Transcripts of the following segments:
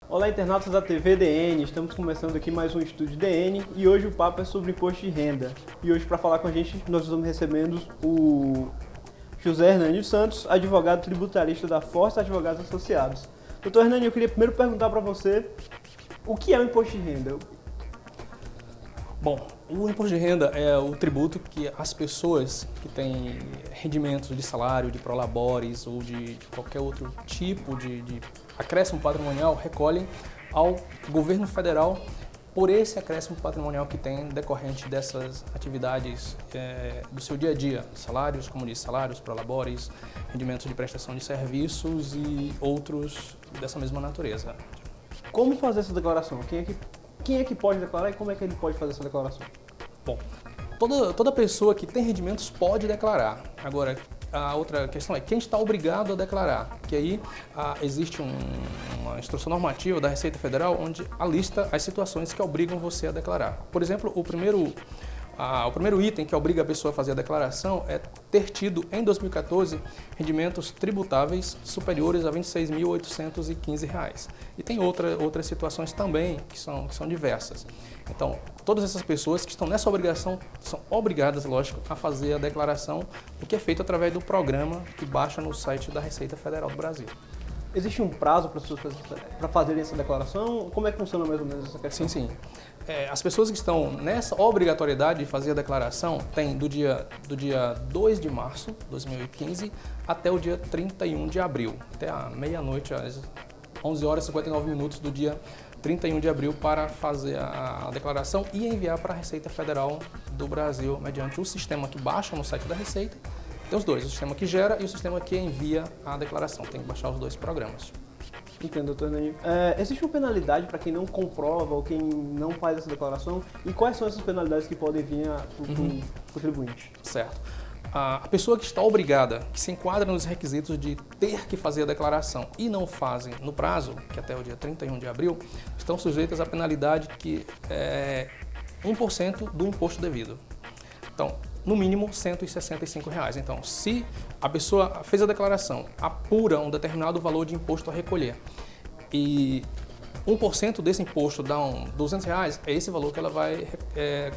Olá, internautas da TV DN, estamos começando aqui mais um Estúdio DN e hoje o papo é sobre imposto de renda. E hoje, para falar com a gente, nós estamos recebendo o José Hernani Santos, advogado tributarista da Força Advogados Associados. Doutor Hernani, eu queria primeiro perguntar para você o que é o imposto de renda? Bom, o imposto de renda é o tributo que as pessoas que têm rendimentos de salário, de prolabores ou de qualquer outro tipo de acréscimo patrimonial recolhem ao governo federal por esse acréscimo patrimonial que tem decorrente dessas atividades do seu dia a dia. Salários, como disse, salários, prolabores, rendimentos de prestação de serviços e outros dessa mesma natureza. Como fazer essa declaração? Quem é que pode declarar e como é que ele pode fazer essa declaração? Bom, toda pessoa que tem rendimentos pode declarar. Agora, a outra questão é quem está obrigado a declarar, que aí existe uma instrução normativa da Receita Federal onde alista as situações que obrigam você a declarar. Por exemplo, o primeiro item que obriga a pessoa a fazer a declaração é ter tido, em 2014, rendimentos tributáveis superiores a R$ 26.815. E tem outras situações também que são diversas. Então, todas essas pessoas que estão nessa obrigação são obrigadas, lógico, a fazer a declaração, o que é feito através do programa que baixa no site da Receita Federal do Brasil. Existe um prazo para as pessoas para fazerem essa declaração? Como é que funciona mais ou menos essa questão? Sim. As pessoas que estão nessa obrigatoriedade de fazer a declaração têm do dia 2 de março de 2015 até o dia 31 de abril, até a meia-noite, às 11 horas e 59 minutos do dia 31 de abril para fazer a declaração e enviar para a Receita Federal do Brasil mediante o sistema que baixa no site da Receita. Tem os dois, o sistema que gera e o sistema que envia a declaração. Tem que baixar os dois programas. Entendo, doutor Hernani. Existe uma penalidade para quem não comprova ou quem não faz essa declaração? E quais são essas penalidades que podem vir para o contribuinte? Certo. A pessoa que está obrigada, que se enquadra nos requisitos de ter que fazer a declaração e não fazem no prazo, que é até o dia 31 de abril, estão sujeitas à penalidade que é 1% do imposto devido. Então, no mínimo R$ 165. Então, se a pessoa fez a declaração, apura um determinado valor de imposto a recolher e 1% desse imposto dá R$ 200, é esse valor que ela vai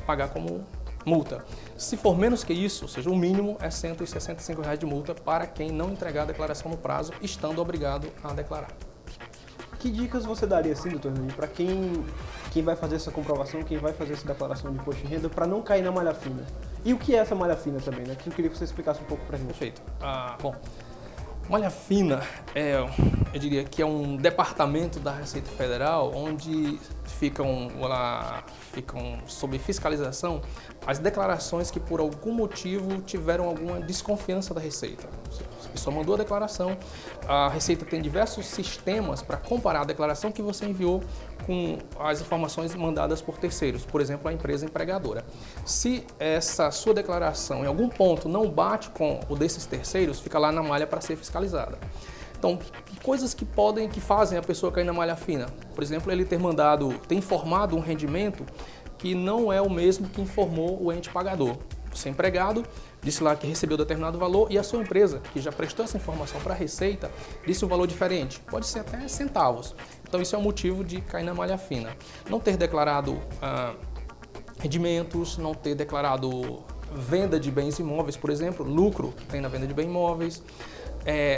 pagar como multa. Se for menos que isso, ou seja, o mínimo é R$ 165 de multa para quem não entregar a declaração no prazo, estando obrigado a declarar. Que dicas você daria, assim, doutor Hernani, para quem vai fazer essa comprovação, quem vai fazer essa declaração de imposto de renda, para não cair na malha fina? E o que é essa malha fina também, né? Que eu queria que você explicasse um pouco para a gente. Perfeito. Bom, malha fina eu diria que é um departamento da Receita Federal onde ficam sob fiscalização as declarações que por algum motivo tiveram alguma desconfiança da Receita. A pessoa mandou a declaração, a Receita tem diversos sistemas para comparar a declaração que você enviou com as informações mandadas por terceiros, por exemplo, a empresa empregadora. Se essa sua declaração em algum ponto não bate com o desses terceiros, fica lá na malha para ser fiscalizada. Então, coisas que fazem a pessoa cair na malha fina. Por exemplo, ele ter informado um rendimento que não é o mesmo que informou o ente pagador. Você é empregado, disse lá que recebeu determinado valor e a sua empresa, que já prestou essa informação para a Receita, disse um valor diferente. Pode ser até centavos. Então, isso é um motivo de cair na malha fina. Não ter declarado rendimentos, não ter declarado venda de bens imóveis, por exemplo, lucro que tem na venda de bens imóveis,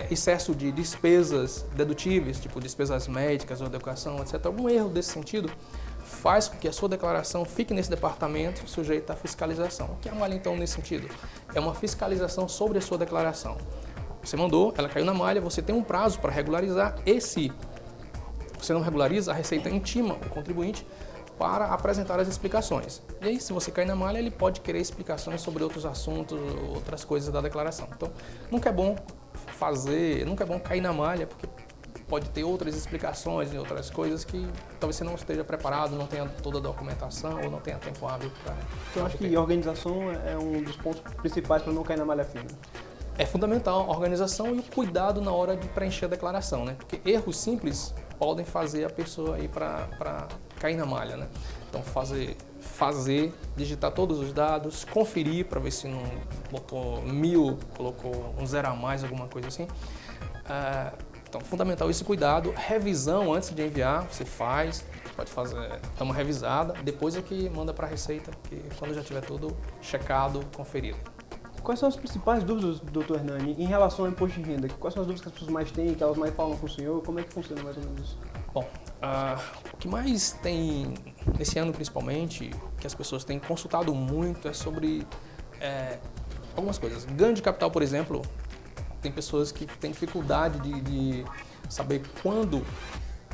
excesso de despesas dedutíveis, tipo despesas médicas ou educação, etc. Algum erro desse sentido faz com que a sua declaração fique nesse departamento sujeita à fiscalização. O que é a malha, então, nesse sentido? É uma fiscalização sobre a sua declaração. Você mandou, ela caiu na malha, você tem um prazo para regularizar e se você não regulariza, a Receita intima o contribuinte para apresentar as explicações. E aí, se você cair na malha, ele pode querer explicações sobre outros assuntos, outras coisas da declaração. Então, nunca é bom cair na malha, porque pode ter outras explicações e outras coisas que talvez você não esteja preparado, não tenha toda a documentação ou não tenha tempo hábil para... Então, eu acho que a organização é um dos pontos principais para não cair na malha fina. É fundamental a organização e o cuidado na hora de preencher a declaração, né? Porque erros simples podem fazer a pessoa ir para cair na malha, né? Então, digitar todos os dados, conferir para ver se não botou 1000, colocou um zero a mais, alguma coisa assim. Então, fundamental esse cuidado, revisão antes de enviar, você faz, pode fazer, dá uma revisada, depois é que manda para a Receita, que quando já tiver tudo checado, conferido. Quais são as principais dúvidas, doutor Hernani, em relação ao imposto de renda? Quais são as dúvidas que as pessoas mais têm, que elas mais falam com o senhor? Como é que funciona mais ou menos isso? Bom, o que mais tem, nesse ano principalmente, que as pessoas têm consultado muito é sobre algumas coisas. Ganho de capital, por exemplo, tem pessoas que têm dificuldade de saber quando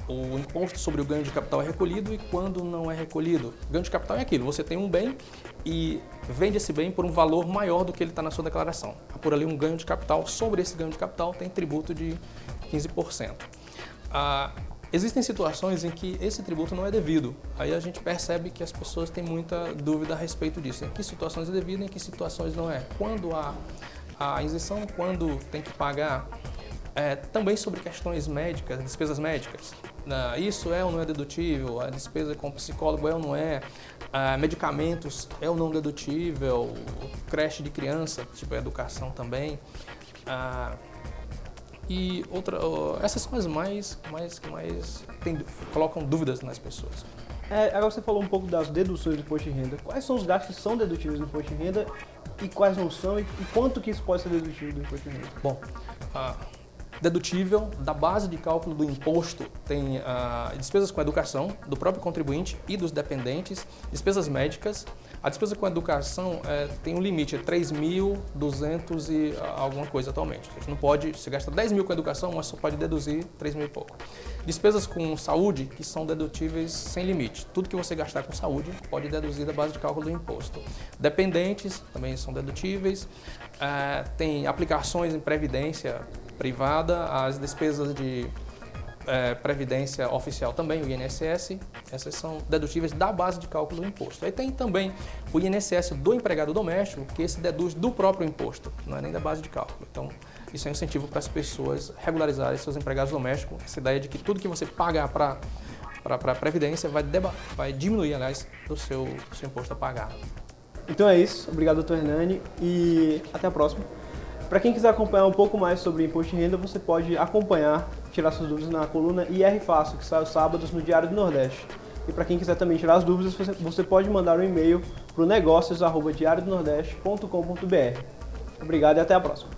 o imposto sobre o ganho de capital é recolhido e quando não é recolhido. Ganho de capital é aquilo, você tem um bem e vende esse bem por um valor maior do que ele está na sua declaração. Por ali um ganho de capital, sobre esse ganho de capital tem tributo de 15%. Existem situações em que esse tributo não é devido. Aí a gente percebe que as pessoas têm muita dúvida a respeito disso. Em que situações é devido, em que situações não é. Quando a isenção, quando tem que pagar, também sobre questões médicas, despesas médicas. Isso é ou não é dedutível? A despesa com psicólogo é ou não é? Medicamentos é ou não dedutível? Creche de criança, tipo educação também. E essas são as que mais colocam dúvidas nas pessoas. Agora você falou um pouco das deduções do imposto de renda. Quais são os gastos que são dedutíveis do imposto de renda e quais não são e quanto que isso pode ser dedutível do imposto de renda? Bom, dedutível da base de cálculo do imposto tem despesas com educação do próprio contribuinte e dos dependentes, despesas médicas. A despesa com educação tem um limite, é 3.200 e alguma coisa atualmente. Você não pode, você gasta 10 mil com educação, mas só pode deduzir 3 mil e pouco. Despesas com saúde, que são dedutíveis sem limite. Tudo que você gastar com saúde pode deduzir da base de cálculo do imposto. Dependentes também são dedutíveis. Tem aplicações em previdência privada, as despesas de previdência oficial também, o INSS, essas são dedutíveis da base de cálculo do imposto. Aí tem também o INSS do empregado doméstico, que esse deduz do próprio imposto, não é nem da base de cálculo. Então, isso é um incentivo para as pessoas regularizarem seus empregados domésticos, essa ideia de que tudo que você pagar para a previdência vai diminuir, aliás, do seu imposto a pagar. Então é isso, obrigado, doutor Hernani, e até a próxima. Para quem quiser acompanhar um pouco mais sobre imposto de renda, você pode acompanhar, tirar suas dúvidas na coluna IR Fácil, que sai aos sábados no Diário do Nordeste. E para quem quiser também tirar as dúvidas, você pode mandar um e-mail para o negócios@diariodonordeste.com.br. Obrigado e até a próxima.